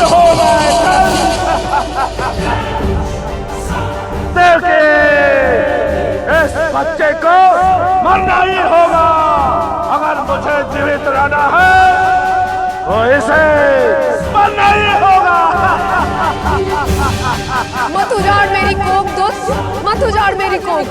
हो गए देखिए, इस बच्चे को मरना ही होगा। अगर मुझे जीवित रहना है तो इसे मरना ही होगा। मत उजाड़ मेरी कोख दोस्त, मत उजाड़ मेरी कोख।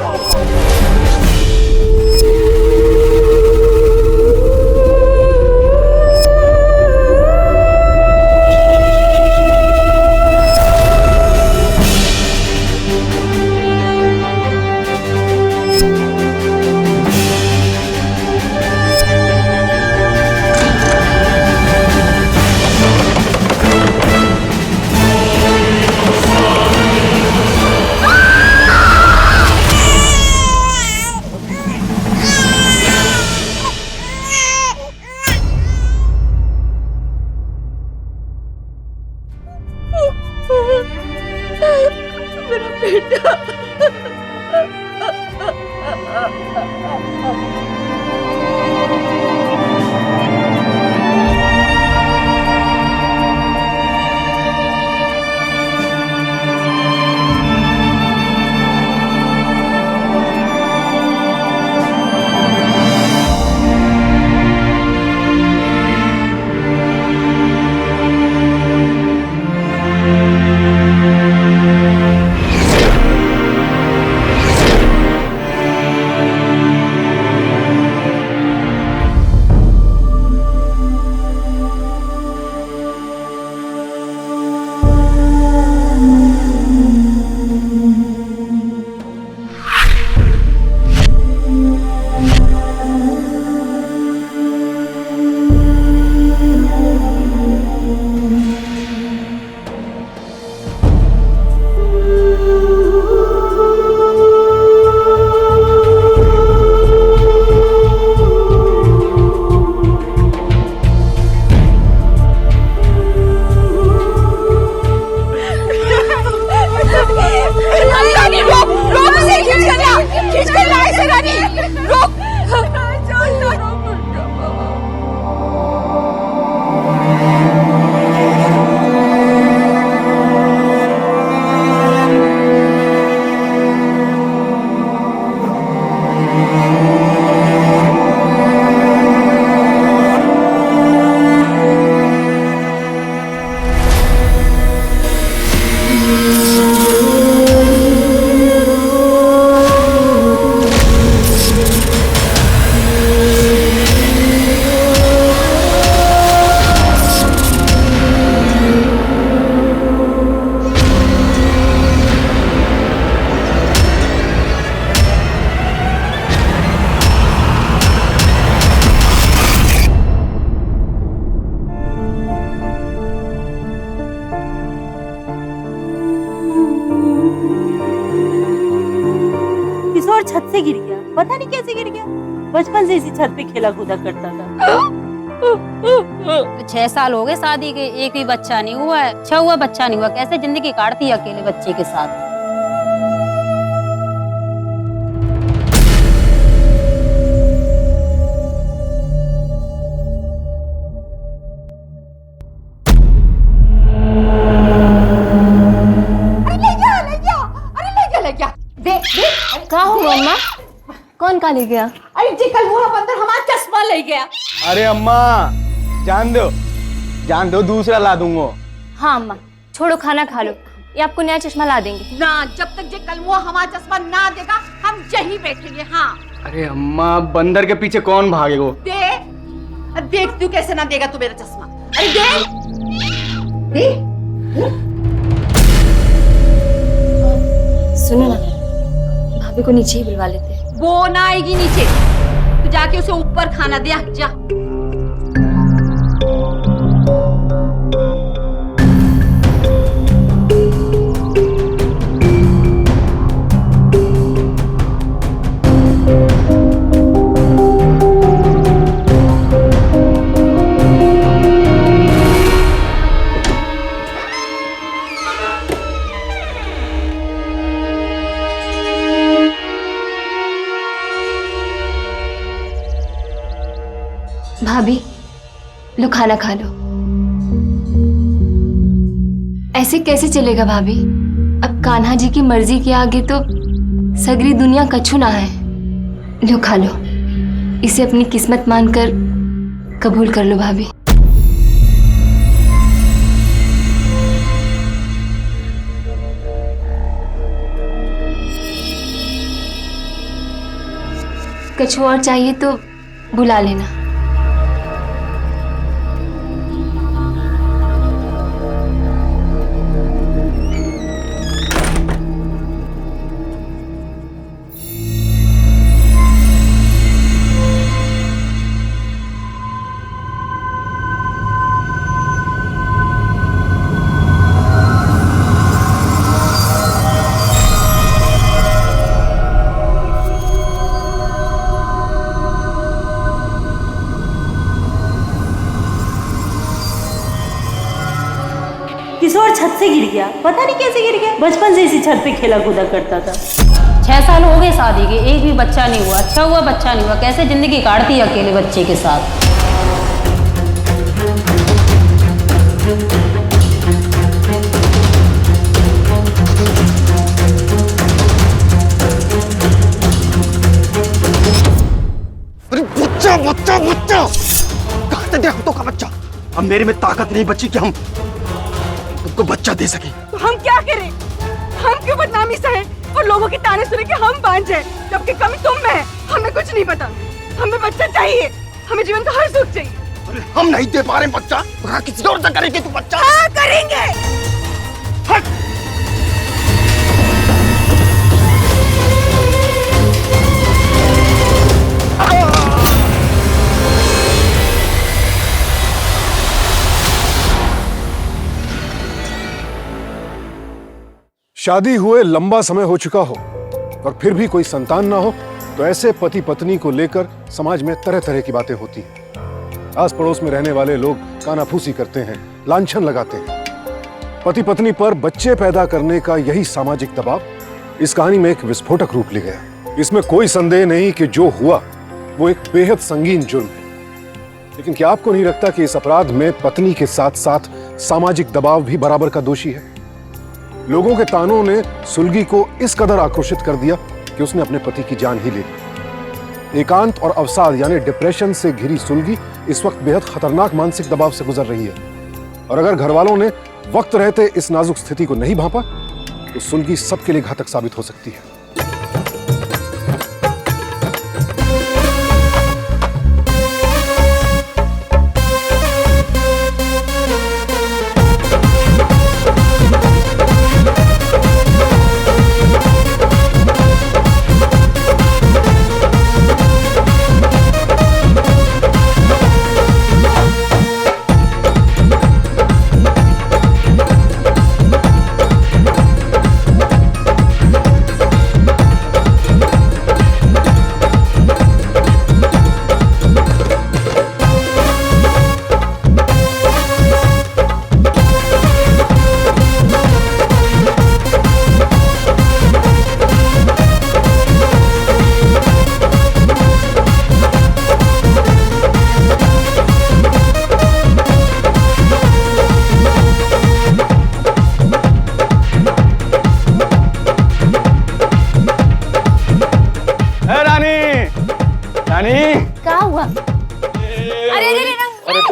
मेरा बेटा। छत से गिर गया, पता नहीं कैसे गिर गया। बचपन से इसी छत पे खेला कूदा करता था। 6 साल हो गए शादी के, एक भी बच्चा नहीं हुआ है। अच्छा हुआ बच्चा नहीं हुआ, कैसे जिंदगी काटती है अकेले बच्चे के साथ। कहाँ हो अम्मा? कौन कहाँ ले गया? अरे जी कल वो बंदर हमारा चश्मा ले गया। अरे अम्मा जान दो दूसरा ला दूंगा। हाँ अम्मा, छोड़ो खाना खा लो, ये आपको नया चश्मा ला देंगे। ना, जब तक जे कल वो हमारा चश्मा ना देगा हम यहीं बैठेंगे। हाँ। अरे अम्मा बंदर के पीछे कौन भागेगा? देख तू कैसे ना देगा तू मेरा चश्मा। अरे दे। सुनो ना, भाभी को नीचे ही बुलवा लेते हैं। वो ना आएगी नीचे, तू जाके उसे ऊपर खाना दे जा। भाभी लो खाना खा लो। ऐसे कैसे चलेगा भाभी? अब कान्हा जी की मर्जी के आगे तो सगरी दुनिया कछु ना है। लो खा लो, इसे अपनी किस्मत मानकर कबूल कर लो भाभी। कुछ और चाहिए तो बुला लेना। किशोर छत से गिर गया, पता नहीं कैसे गिर गया। बचपन से इसी छत पे खेला कूदा करता था। 6 साल हो गए शादी के, एक भी बच्चा नहीं हुआ। अच्छा हुआ बच्चा नहीं हुआ, कैसे जिंदगी काटती है अकेले बच्चे के साथ। अरे बच्चा बच्चा बच्चा कहाँ से देखो तो का बच्चा। अब मेरे में ताकत नहीं बची कि हम तुमको बच्चा दे सके। तो हम क्या करें? हम क्यों बदनामी सहे और लोगों की ताने सुने कि हम बांझ हैं, जबकि कमी तुम में है। हमें कुछ नहीं पता, हमें बच्चा चाहिए, हमें जीवन का हर सुख चाहिए। अरे हम नहीं दे पा रहे बच्चा, तो कहाँ किसी और से करेंगे तू बच्चा। हाँ करेंगे। हट। शादी हुए लंबा समय हो चुका हो और फिर भी कोई संतान ना हो तो ऐसे पति पत्नी को लेकर समाज में तरह तरह की बातें होती हैं। आस पड़ोस में रहने वाले लोग कानाफूसी करते हैं, लांछन लगाते हैं। पति पत्नी पर बच्चे पैदा करने का यही सामाजिक दबाव इस कहानी में एक विस्फोटक रूप ले गया। इसमें कोई संदेह नहीं कि जो हुआ वो एक बेहद संगीन जुर्म है। लेकिन क्या आपको नहीं लगता कि इस अपराध में पत्नी के साथ साथ सामाजिक दबाव भी बराबर का दोषी है? लोगों के तानों ने सुलगी को इस कदर आक्रोशित कर दिया कि उसने अपने पति की जान ही ले ली। एकांत और अवसाद यानी डिप्रेशन से घिरी सुलगी इस वक्त बेहद खतरनाक मानसिक दबाव से गुजर रही है। और अगर घर वालों ने वक्त रहते इस नाजुक स्थिति को नहीं भांपा तो सुलगी सबके लिए घातक साबित हो सकती है। क्या हुआ? अरे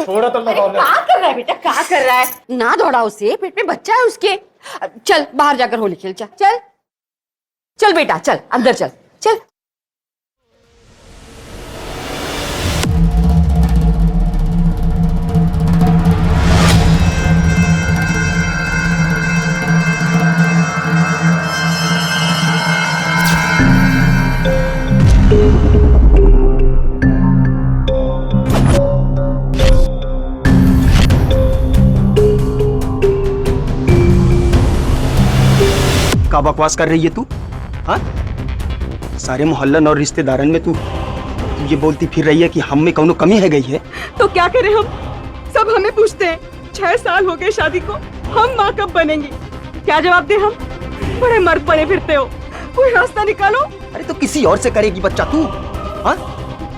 थोड़ा तो क्या कर रहा है बेटा, क्या कर रहा है? ना दौड़ा उसे, पेट में बच्चा है उसके। चल बाहर जाकर होली खेल। चल चल चल बेटा, चल अंदर चल चल। का बकवास कर रही है तू? हाँ, सारे मोहल्लन और रिश्तेदारन में तू ये बोलती फिर रही है कि हम में कौनो कमी है गई है। तो क्या करें हम? सब हमें पूछते हैं 6 साल हो गए शादी को, हम माँ कब बनेंगी? क्या जवाब दे हम? बड़े मर्द पड़े फिरते हो, कोई रास्ता निकालो। अरे तो किसी और से करेगी बच्चा तू? हाँ,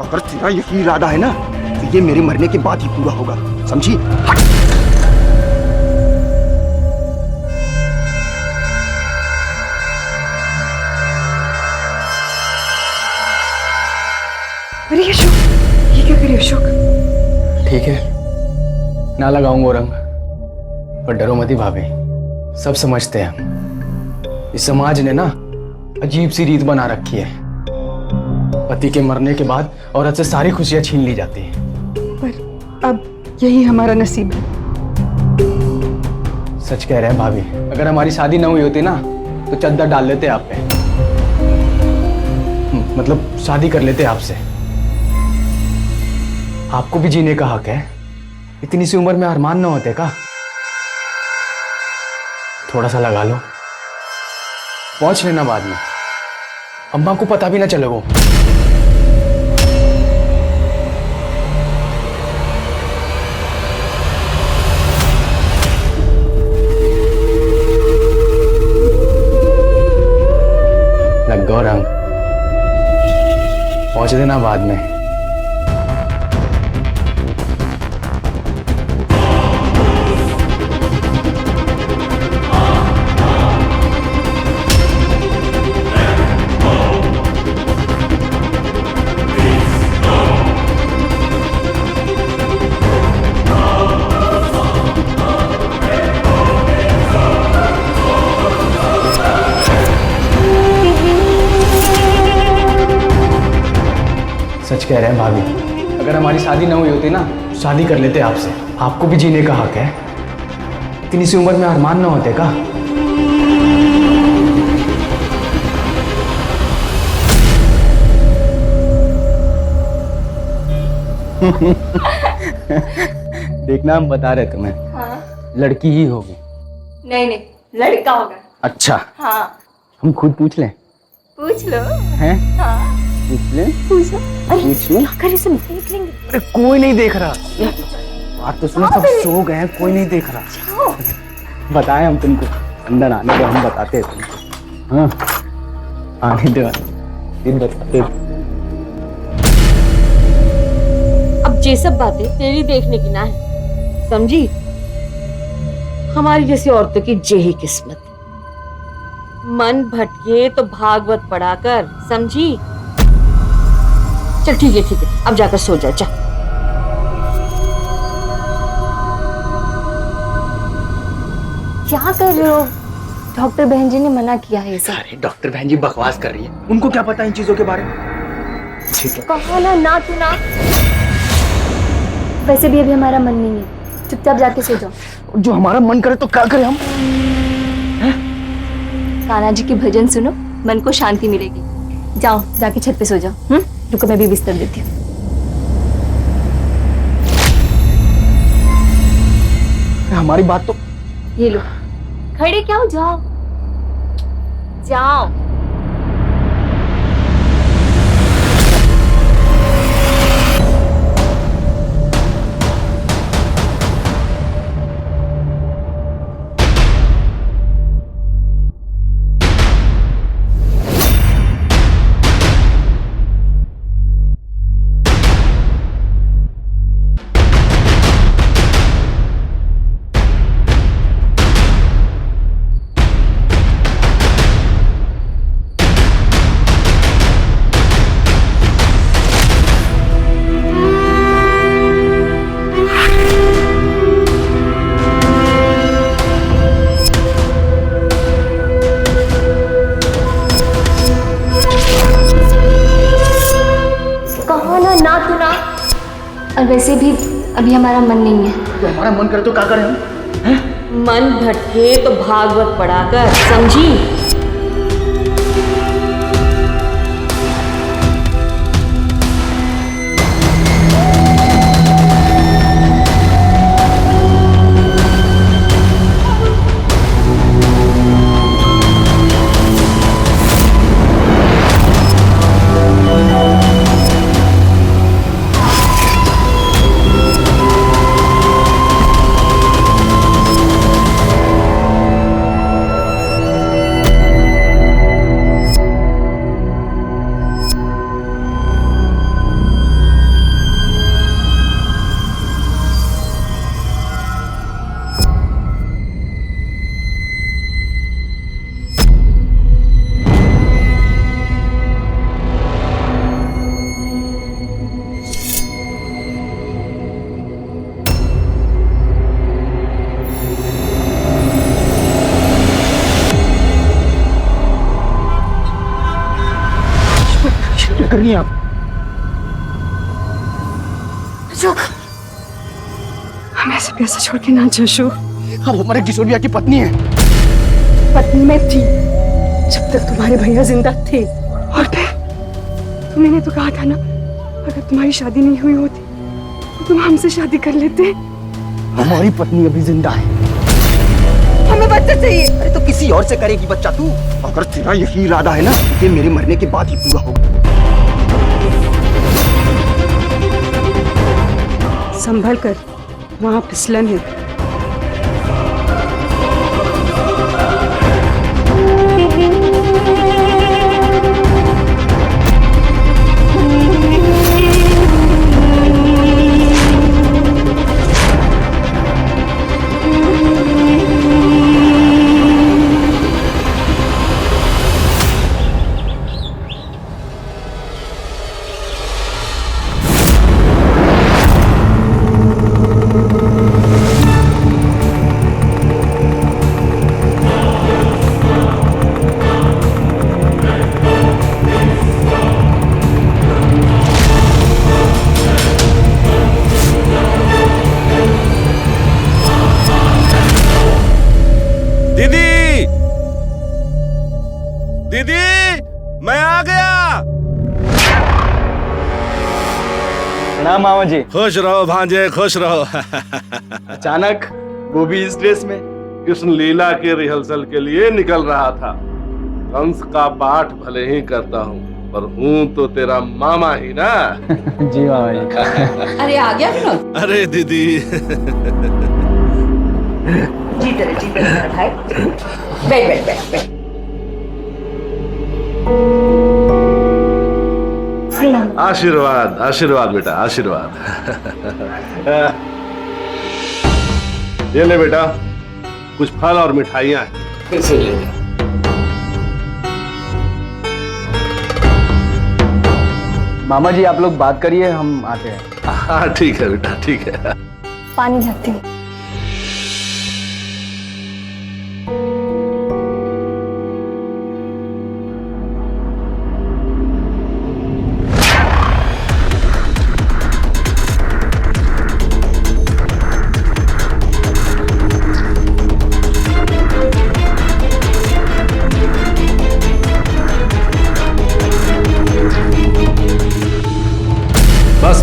अगर तेरा यही इरादा है ना तो ये मेरे मरने के बाद ही पूरा होगा, समझी? अरे अशोक, ये क्या करे अशोक? ठीक है, ना लगाऊंगा रंग, पर डरो मत ही भाभी, सब समझते हैं हम। इस समाज ने ना अजीब सी रीत बना रखी है, पति के मरने के बाद औरत से सारी खुशियां छीन ली जाती है। पर अब यही हमारा नसीब है। सच कह रहे हैं भाभी, अगर हमारी शादी ना हुई होती ना तो चद्दर डाल लेते आप पे, मतलब शादी कर लेते आपसे। आपको भी जीने का हक है, इतनी सी उम्र में अरमान ना होते का? थोड़ा सा लगा लो, पहुंच लेना बाद में, अम्मा को पता भी ना चलेगा। लग गो रंग, पहुंच देना बाद में। सच कह रहे हैं भाभी, अगर हमारी शादी ना हुई होती ना शादी कर लेते आपसे। आपको भी जीने का हक है, इतनी सी उम्र में अरमान ना होते का? देखना, हम बता रहे तुम्हें। हाँ। लड़की ही होगी। नहीं नहीं, लड़का होगा। अच्छा, हाँ, हम खुद पूछ लें? पूछ लो। हैं? हाँ, पूछ लें? पूछो। पूछ लें? कर इसे देख लेंगे। अरे कोई नहीं देख रहा, बात तो सुनो, सब सो गए हैं, कोई नहीं देख रहा। बताएं हम तुमको, अंदर आने दो, हम बताते हैं तुमको। हाँ, आने दो, फिर बताते। अब ये सब बातें तेरी देखने की ना है, समझी? हमारी जैसी औरतों की यही किस्मत। मन भटके तो भागवत पढ़ा कर, समझी? चल ठीक है, अब जाकर सो जा। क्या कर रहे हो? डॉक्टर बहन जी ने मना किया है इसे। अरे डॉक्टर बहन जी बकवास कर रही है, उनको क्या पता इन चीजों के बारे में। ठीक है, कहो ना तू ना। वैसे भी अभी हमारा मन नहीं है, चुपचाप जाके सो जाओ। जो हमारा मन करे तो क्या करें हम? कान्हा जी के भजन सुनो, मन को शांति मिलेगी। जाओ, जाके छत पे सो जाओ। रुको, मैं भी बिस्तर देती हूँ। हमारी बात तो ये लो, खड़े क्या हो, जाओ जाओ। और वैसे भी अभी हमारा मन नहीं है। तो हमारा मन करे तो क्या करें हम? मन भटके तो भागवत पढ़ा कर, समझी? क्या कर रही हैं आप? रुक, हम ऐसे पैसे छोड़ के ना जशो। आप हमारे किशोर भैया की पत्नी है। पत्नी में थी जब तक तुम्हारे भैया जिंदा थे, और फिर तुमने तो कहा था ना, अगर तुम्हारी शादी नहीं हुई होती तो तुम हमसे शादी कर लेते। हमारी पत्नी अभी जिंदा है। हमें बच्चा चाहिए। अरे तो किसी और से करेगी बच्चा तू? अगर तेरा यही इरादा है ना कि मेरे मरने के बाद ही पूरा होगा। संभल कर, वहां फिसलन है। मैं आ गया। प्रणाम मामा जी। खुश रहो भांजे, खुश रहो। अचानक वो भी इस ड्रेस में? कृष्ण लीला के रिहर्सल के लिए निकल रहा था। कंस का पाठ भले ही करता हूँ, पर हूँ तो तेरा मामा ही ना। जी मामा जी। अरे आ गया विनोद? अरे दीदी। जी तेरे भाई। बैठ बैठ बैठ बैठ। आशीर्वाद आशीर्वाद बेटा, आशीर्वाद। ये ले बेटा, कुछ फल और मिठाइयाँ हैं, इसे ले जा। मामा जी आप लोग बात करिए, हम आते हैं। हाँ ठीक है बेटा, ठीक है। पानी लाती हूँ। बस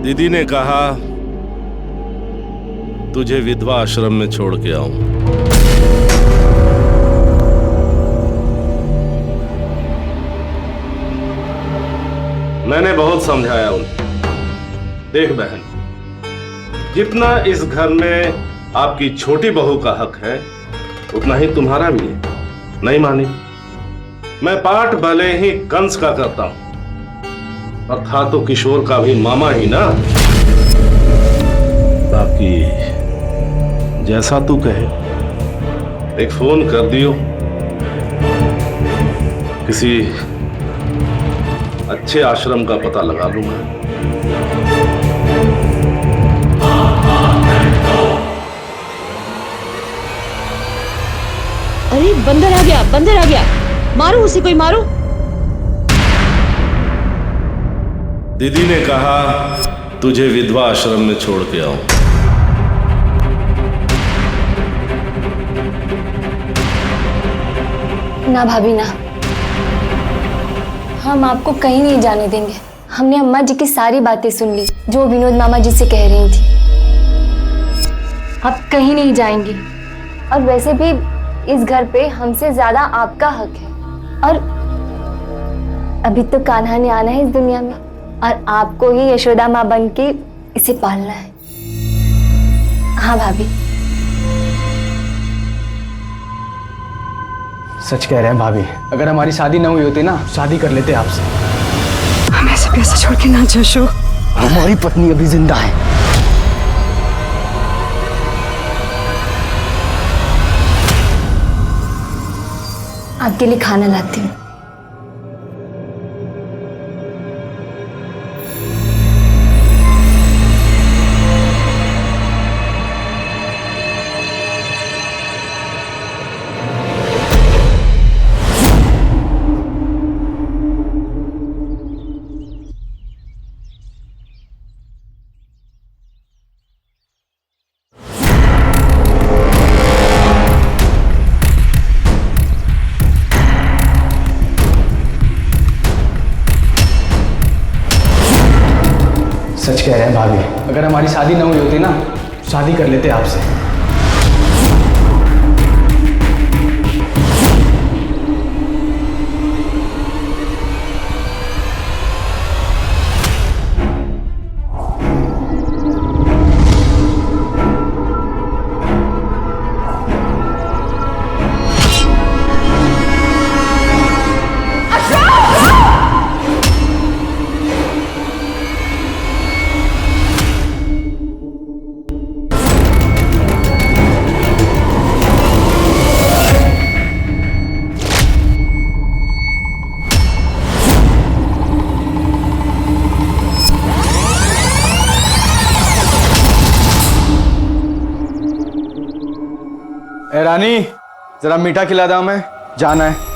दीदी ने कहा तुझे विधवा आश्रम में छोड़ के आऊं। मैंने बहुत समझाया उन्हें। देख बहन, जितना इस घर में आपकी छोटी बहू का हक है, उतना ही तुम्हारा भी है। नहीं मानी? मैं पाठ भले ही कंस का करता हूं, और था तो किशोर का भी मामा ही ना। बाकी जैसा तू कहे, एक फोन कर दियो, किसी अच्छे आश्रम का पता लगा लूंगा। अरे बंदर आ गया, बंदर आ गया। मारो उसे, कोई मारो। दीदी ने कहा तुझे विधवा आश्रम में छोड़ के आऊं। ना भाभी ना, हम आपको कहीं नहीं जाने देंगे। हमने अम्मा जी की सारी बातें सुन ली जो विनोद मामा जी से कह रही थी। आप कहीं नहीं जाएंगी, और वैसे भी इस घर पे हमसे ज्यादा आपका हक है। और अभी तो कान्हा ने आना है इस दुनिया में, और आपको ही यशोदा माँ बन के इसे पालना है। हाँ भाभी। सच कह रहे हैं भाभी, अगर हमारी शादी न हुई होती ना, शादी कर लेते आपसे। हम ऐसे पैसे छोड़ के ना जशो। हमारी पत्नी अभी जिंदा है। आपके लिए खाना लाती हूँ। सच कह रहे हैं भाभी, अगर हमारी शादी ना हुई होती ना, शादी कर लेते आपसे। ए रानी, जरा मीठा खिला दो, हमें जाना है।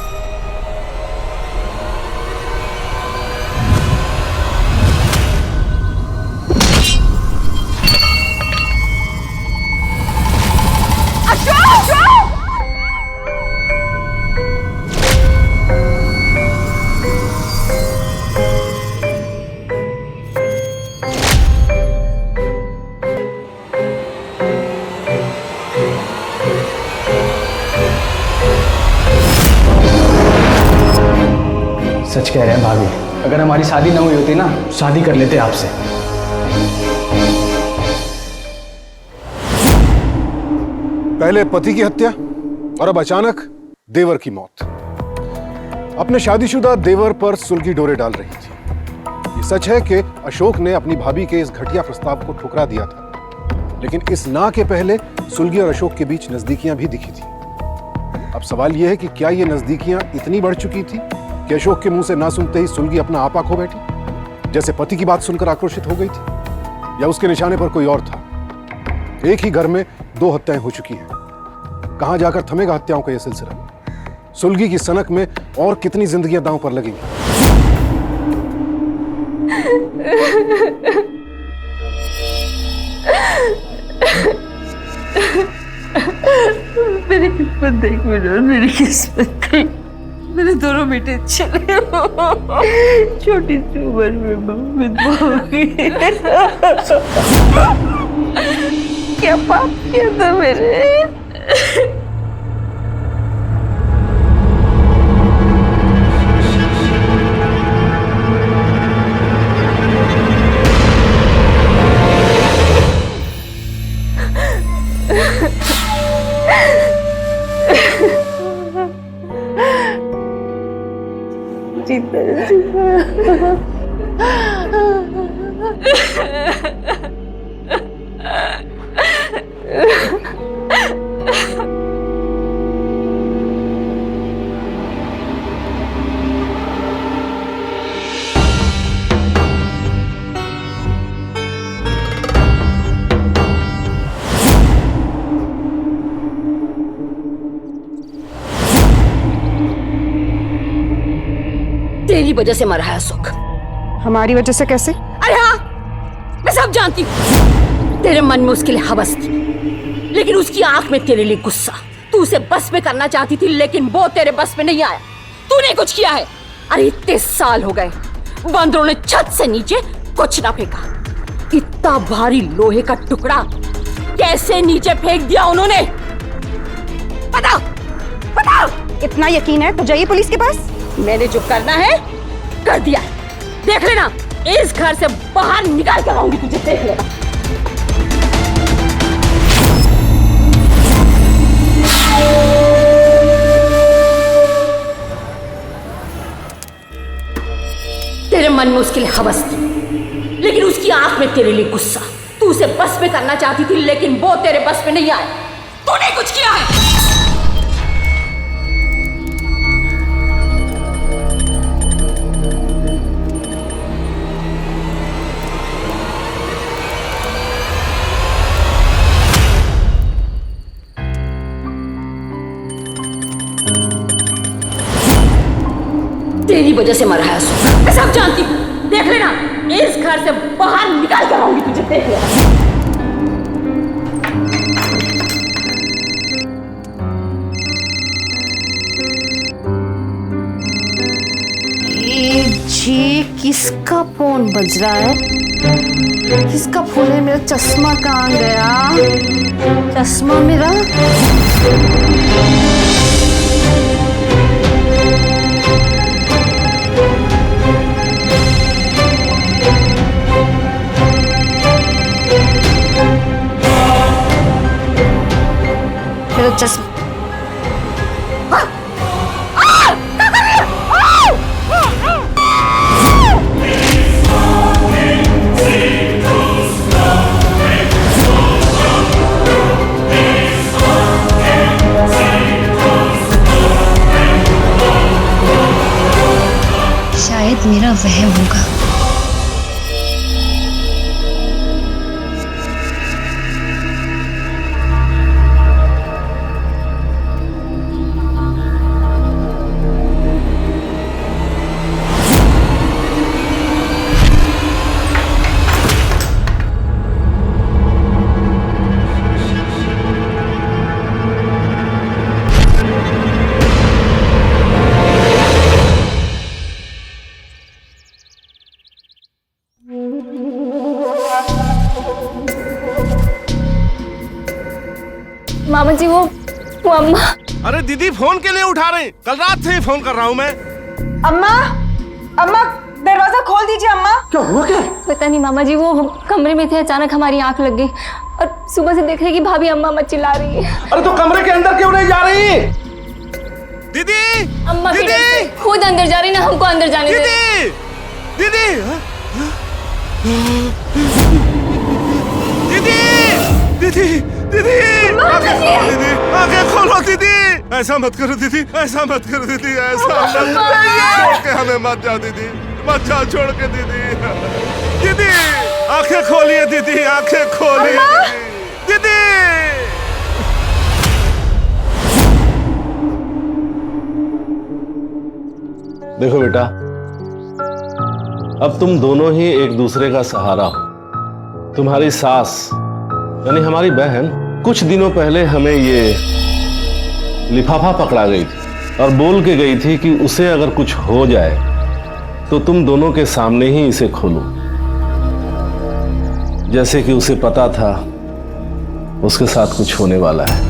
सच कह रहे हैं भाभी, अगर हमारी शादी ना हुई होती ना, शादी कर लेते आपसे। पहले पति की हत्या और अब अचानक देवर की मौत। अपने शादीशुदा देवर पर सुलगी डोरे डाल रही थी। ये सच है कि अशोक ने अपनी भाभी के इस घटिया प्रस्ताव को ठुकरा दिया था, लेकिन इस ना के पहले सुलगी और अशोक के बीच नजदीकियां भी दिखी थी। अब सवाल यह है कि क्या ये नजदीकियां इतनी बढ़ चुकी थी कि अशोक के मुंह से ना सुनते ही सुलगी अपना आपा खो बैठी, जैसे पति की बात सुनकर आक्रोशित हो गई थी, या उसके निशाने पर कोई और था। एक ही घर में दो हत्याएं हो चुकी हैं। कहां जाकर थमेगा हत्याओं का यह सिलसिला? सुलगी की सनक में और कितनी जिंदगियां दांव पर लगेंगी? मेरी किस्मत देख विनोद, मेरी किस्मत देख। मेरे दोनों बेटे चले छोटी सी उम्र में विधवा हो गई। क्या पाप किया था मेरे? तेरी वजह से मरा है अशोक। हमारी वजह से कैसे? अरे हाँ, मैं सब जानती हूँ। तेरे मन में उसके लिए हवस थी, लेकिन उसकी आंख में तेरे लिए गुस्सा। तू उसे बस में करना चाहती थी, लेकिन वो तेरे बस में नहीं आया। तूने कुछ किया है। अरे इतने साल हो गए, बंदरों ने छत से नीचे कुछ ना फेंका। इतना भारी लोहे का टुकड़ा कैसे नीचे फेंक दिया उन्होंने? बताओ, बताओ। इतना यकीन है तो जाइए पुलिस के पास। मैंने जो करना है कर दिया। देख लेना, इस घर से बाहर निकाल कर आऊंगी तुझे, देख लेना। तेरे मन में उसके लिए हवस थी, लेकिन उसकी आंख में तेरे लिए गुस्सा। तू उसे बस में करना चाहती थी, लेकिन वो तेरे बस में नहीं आया। तूने कुछ किया है। वजह से मरा है उसको। मैं सब जानती हूँ, देख लेना, इस घर से बाहर निकाल कर आऊंगी तुझे, देख लेना। ये किसका फोन बज रहा है? किसका फोन है? मेरा चश्मा कहाँ गया? चश्मा मेरा। मेरा चश्मा। शायद मेरा वहम होगा। मामा जी वो अम्मा। अरे दीदी फोन के लिए उठा रहे हैं? कल रात से ही फोन कर रहा हूँ मैं। अम्मा, अम्मा दरवाजा खोल दीजिए अम्मा। क्या हुआ क्या? पता नहीं मामा जी, वो हम कमरे में थे, अचानक हमारी आंख लग गई और सुबह से देख रहे कि भाभी अम्मा अम्मा चिल्ला रही है। अरे तो कमरे के अंदर क्यों नहीं जा रही? दीदी, अम्मा की डर से खुद अंदर जा रही ना, हमको अंदर जाने दे। दीदी, दीदी, दीदी, दीदी, दीदी, आंखें खोलो दीदी। ऐसा मत करो दीदी, ऐसा मत करो दीदी, ऐसा मत छोड़ के हमें मत जाओ दीदी, मत जाओ छोड़ के दीदी। दीदी आंखें खोलिए दीदी, आंखें खोलिए दीदी। देखो बेटा, अब तुम दोनों ही एक दूसरे का सहारा हो। तुम्हारी सास यानी हमारी बहन कुछ दिनों पहले हमें ये लिफाफा पकड़ा गई थी और बोल के गई थी कि उसे अगर कुछ हो जाए तो तुम दोनों के सामने ही इसे खोलो। जैसे कि उसे पता था उसके साथ कुछ होने वाला है।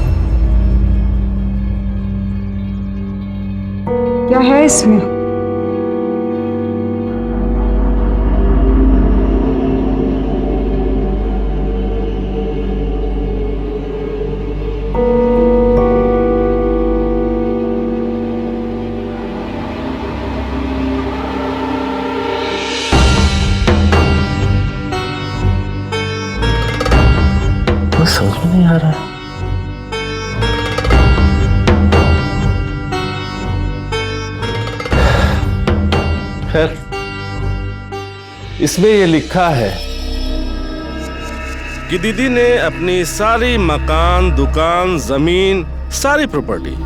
क्या है इसमें? समझ में नहीं आ रहा। खैर, इसमें ये लिखा है कि दीदी ने अपनी सारी मकान, दुकान, जमीन, सारी प्रॉपर्टी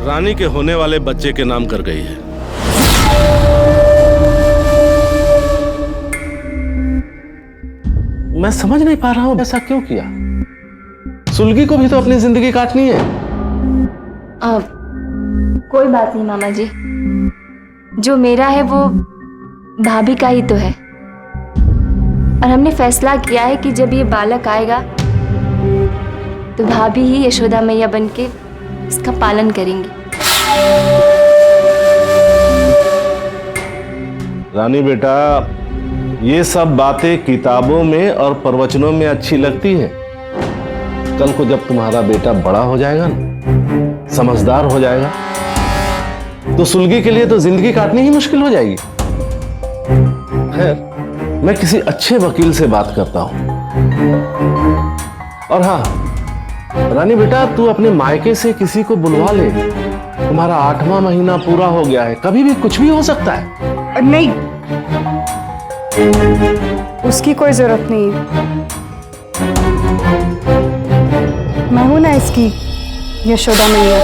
रानी के होने वाले बच्चे के नाम कर गई है। मैं समझ नहीं पा रहा हूं ऐसा क्यों किया। सुलगी को भी तो अपनी जिंदगी काटनी है। कोई बात नहीं मामा जी, जो मेरा है वो भाभी का ही तो है और हमने फैसला किया है कि जब ये बालक आएगा तो भाभी ही यशोदा मैया बनके इसका पालन करेंगी। रानी बेटा, ये सब बातें किताबों में और प्रवचनों में अच्छी लगती है। कल को जब तुम्हारा बेटा बड़ा हो जाएगा ना, समझदार हो जाएगा, तो सुलगी के लिए तो जिंदगी काटनी ही मुश्किल हो जाएगी। खैर, मैं किसी अच्छे वकील से बात करता हूं। और हाँ रानी बेटा, तू अपने मायके से किसी को बुलवा ले। तुम्हारा 8वां महीना पूरा हो गया है, कभी भी कुछ भी हो सकता है। नहीं, उसकी कोई जरूरत नहीं है। मैं हूं ना इसकी यशोदा मैया।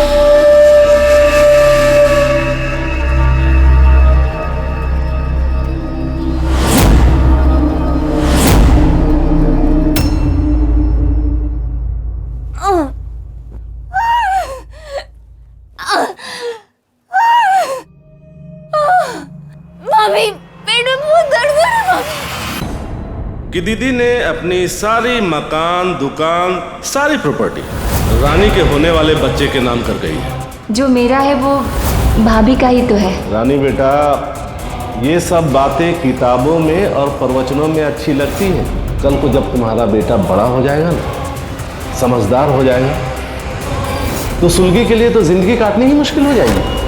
कि दीदी ने अपनी सारी मकान, दुकान, सारी प्रॉपर्टी रानी के होने वाले बच्चे के नाम कर गई है। जो मेरा है वो भाभी का ही तो है। रानी बेटा, ये सब बातें किताबों में और प्रवचनों में अच्छी लगती हैं। कल को जब तुम्हारा बेटा बड़ा हो जाएगा ना, समझदार हो जाएगा, तो सुलगी के लिए तो जिंदगी काटनी ही मुश्किल हो जाएगी।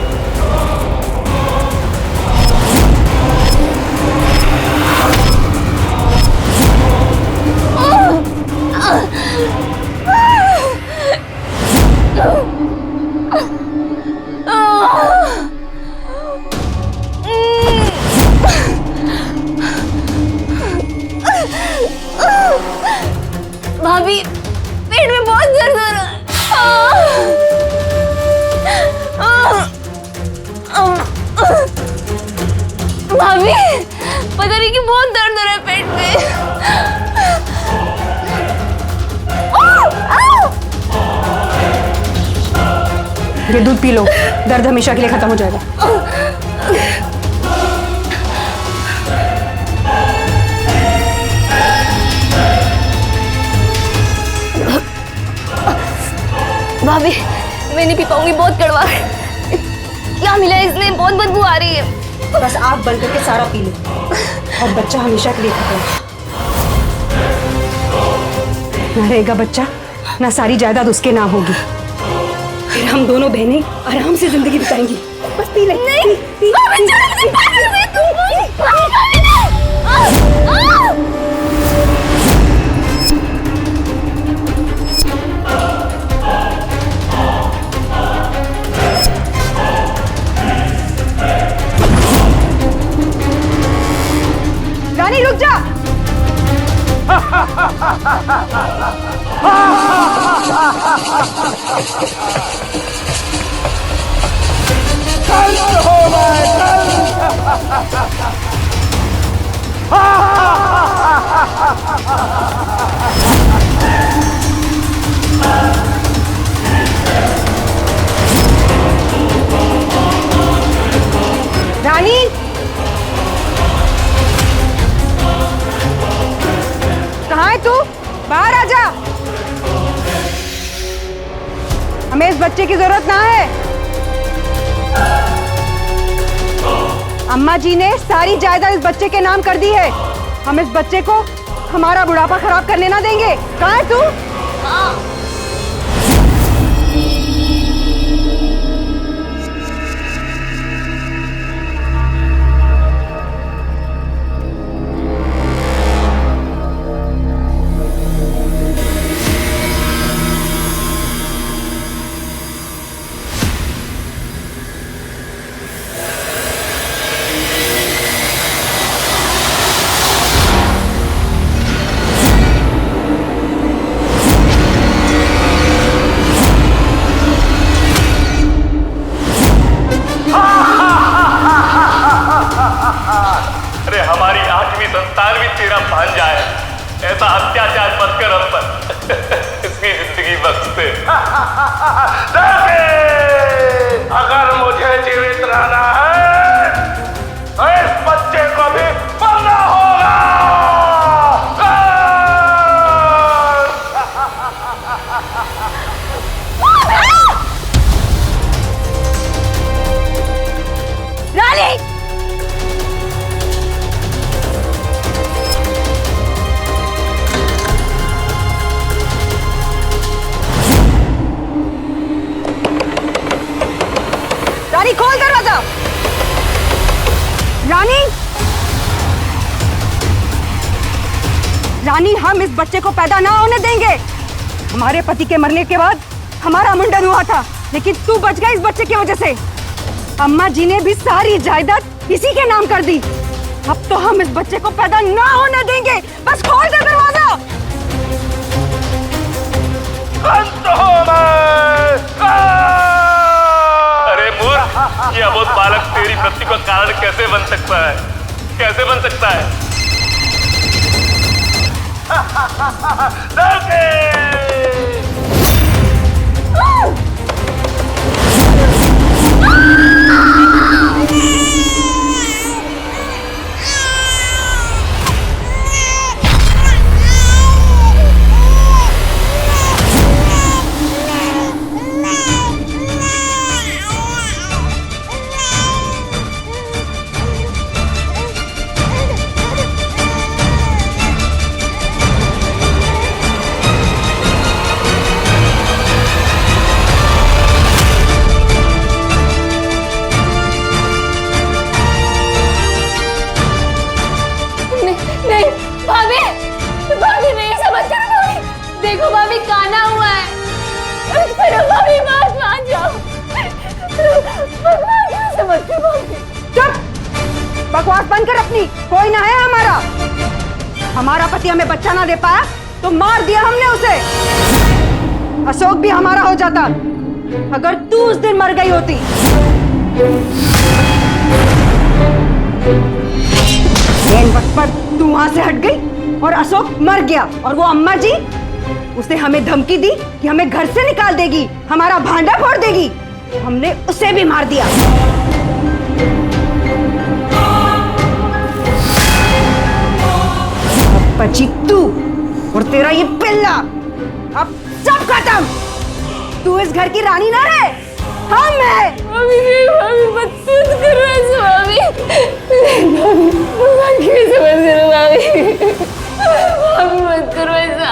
भाभी, पेट में बहुत दर्द हो रहा है। भाभी, पता नहीं कि बहुत दर्द हो रहा है पेट में। ये दूध पी लो, दर्द हमेशा के लिए खत्म हो जाएगा। भाभी, मैं नहीं पी पाऊंगी, बहुत कड़वा है। क्या मिला है इसमें? बहुत बदबू आ रही है। बस आग बंद करके सारा पी लो और बच्चा हमेशा के लिए खत्म। ना रहेगा बच्चा, ना सारी जायदाद उसके नाम होगी। फिर हम दोनों बहनें आराम से जिंदगी बिताएंगी। बस पी ले। नहीं, रानी रुक जा। रानी, कहाँ है तू? बाहर आ जा। हमें इस बच्चे की जरूरत ना है। अम्मा जी ने सारी जायदाद इस बच्चे के नाम कर दी है। हम इस बच्चे को हमारा बुढ़ापा खराब करने ना देंगे। कहाँ है तू? ऐसा अत्याचार मत कर हम पर। इसकी जिंदगी बख्श दे। अगर मुझे जीवित रहना है तो इस बच्चे को भी मरना होगा। रानी, रानी खोल दरवाजा। रानी, रानी, हम इस बच्चे को पैदा ना होने देंगे। हमारे पति के मरने के बाद हमारा मुंडन हुआ था, लेकिन तू बच गया इस बच्चे की वजह से। अम्मा जी ने भी सारी जायदाद इसी के नाम कर दी। अब तो हम इस बच्चे को पैदा ना होने देंगे। बस खोल दे दरवाजा। अरे मूर्ख, ये अबोध बालक तेरी मृत्यु का कारण कैसे बन सकता है? कैसे बन सकता है? कोई ना है हमारा। हमारा पति हमें बच्चा ना दे पाया तो मार दिया हमने उसे। अशोक भी हमारा हो जाता अगर तू उस दिन मर गई होती। मेन वक्त पर तू वहां से हट गई और अशोक मर गया। और वो अम्मा जी, उसने हमें धमकी दी कि हमें घर से निकाल देगी, हमारा भांडा फोड़ देगी। हमने उसे भी मार दिया। अब बची तू और तेरा ये पिल्ला। अब सब खत्म। तू इस घर की रानी ना रहे, हम है। भाभी मत करो ऐसे भाभी। भाभी कैसे मत करो भाभी। भाभी मत करो ऐसा।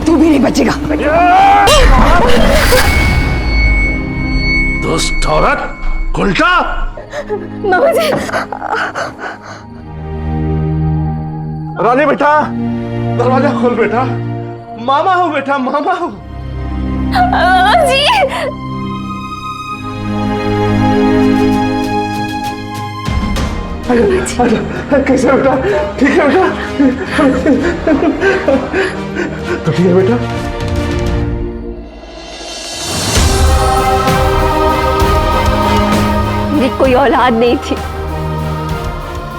तू भी नहीं बचेगा। दुष्ट औरत, उल्टा। मामा जी, रानी बेटा, दरवाजा खोल बेटा। मामा हो बेटा, मामा हो। मामा जी। कैसे बेटा? ठीक है बेटा? तो ठीक है बेटा? मेरी कोई औलाद नहीं थी,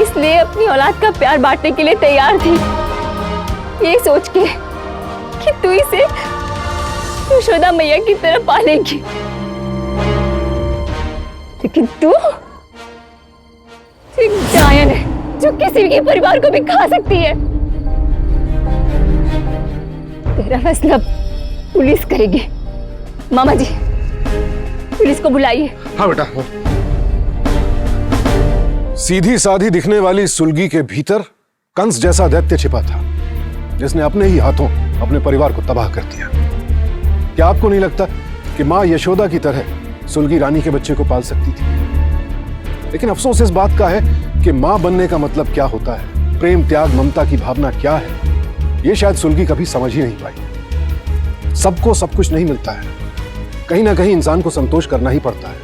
इसलिए अपनी औलाद का प्यार बांटने के लिए तैयार थी, ये सोच के कि तू इसे यशोदा मैया की तरह पालेगी। लेकिन तू एक डायन है जो किसी के परिवार को भी खा सकती है। तेरा फैसला पुलिस करेगी। मामा जी, पुलिस को बुलाइए। हाँ बेटा। सीधी साधी दिखने वाली सुलगी के भीतर कंस जैसा दैत्य छिपा था, जिसने अपने ही हाथों अपने परिवार को तबाह कर दिया। क्या आपको नहीं लगता कि मां यशोदा की तरह सुलगी रानी के बच्चे को पाल सकती थी? लेकिन अफसोस इस बात का है कि मां बनने का मतलब क्या होता है, प्रेम, त्याग, ममता की भावना क्या है, यह शायद सुलगी कभी समझ ही नहीं पाई। सबको सब कुछ नहीं मिलता है, कहीं ना कहीं इंसान को संतोष करना ही पड़ता है।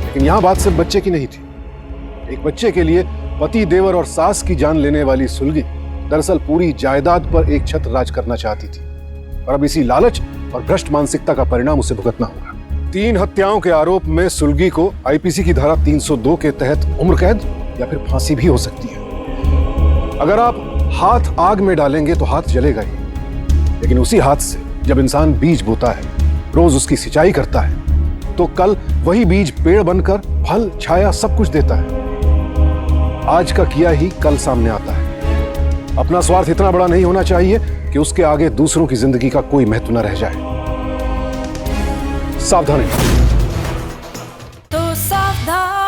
लेकिन यहां बात सिर्फ बच्चे की नहीं थी। एक बच्चे के लिए पति, देवर और सास की जान लेने वाली सुलगी दरअसल पूरी जायदाद पर एक छत्र राज करना चाहती थी, और अब इसी लालच और भ्रष्ट मानसिकता का परिणाम उसे भुगतना होगा। 3 हत्याओं के आरोप में सुलगी को आईपीसी की धारा 302 के तहत उम्र कैद या फिर फांसी भी हो सकती है। अगर आप हाथ आग में डालेंगे तो हाथ जलेगा ही, लेकिन उसी हाथ से जब इंसान बीज बोता है, रोज उसकी सिंचाई करता है, तो कल वही बीज पेड़ बनकर फल, छाया सब कुछ देता है। आज का किया ही कल सामने आता है। अपना स्वार्थ इतना बड़ा नहीं होना चाहिए कि उसके आगे दूसरों की जिंदगी का कोई महत्व न रह जाए। सावधानी। तो सावधान।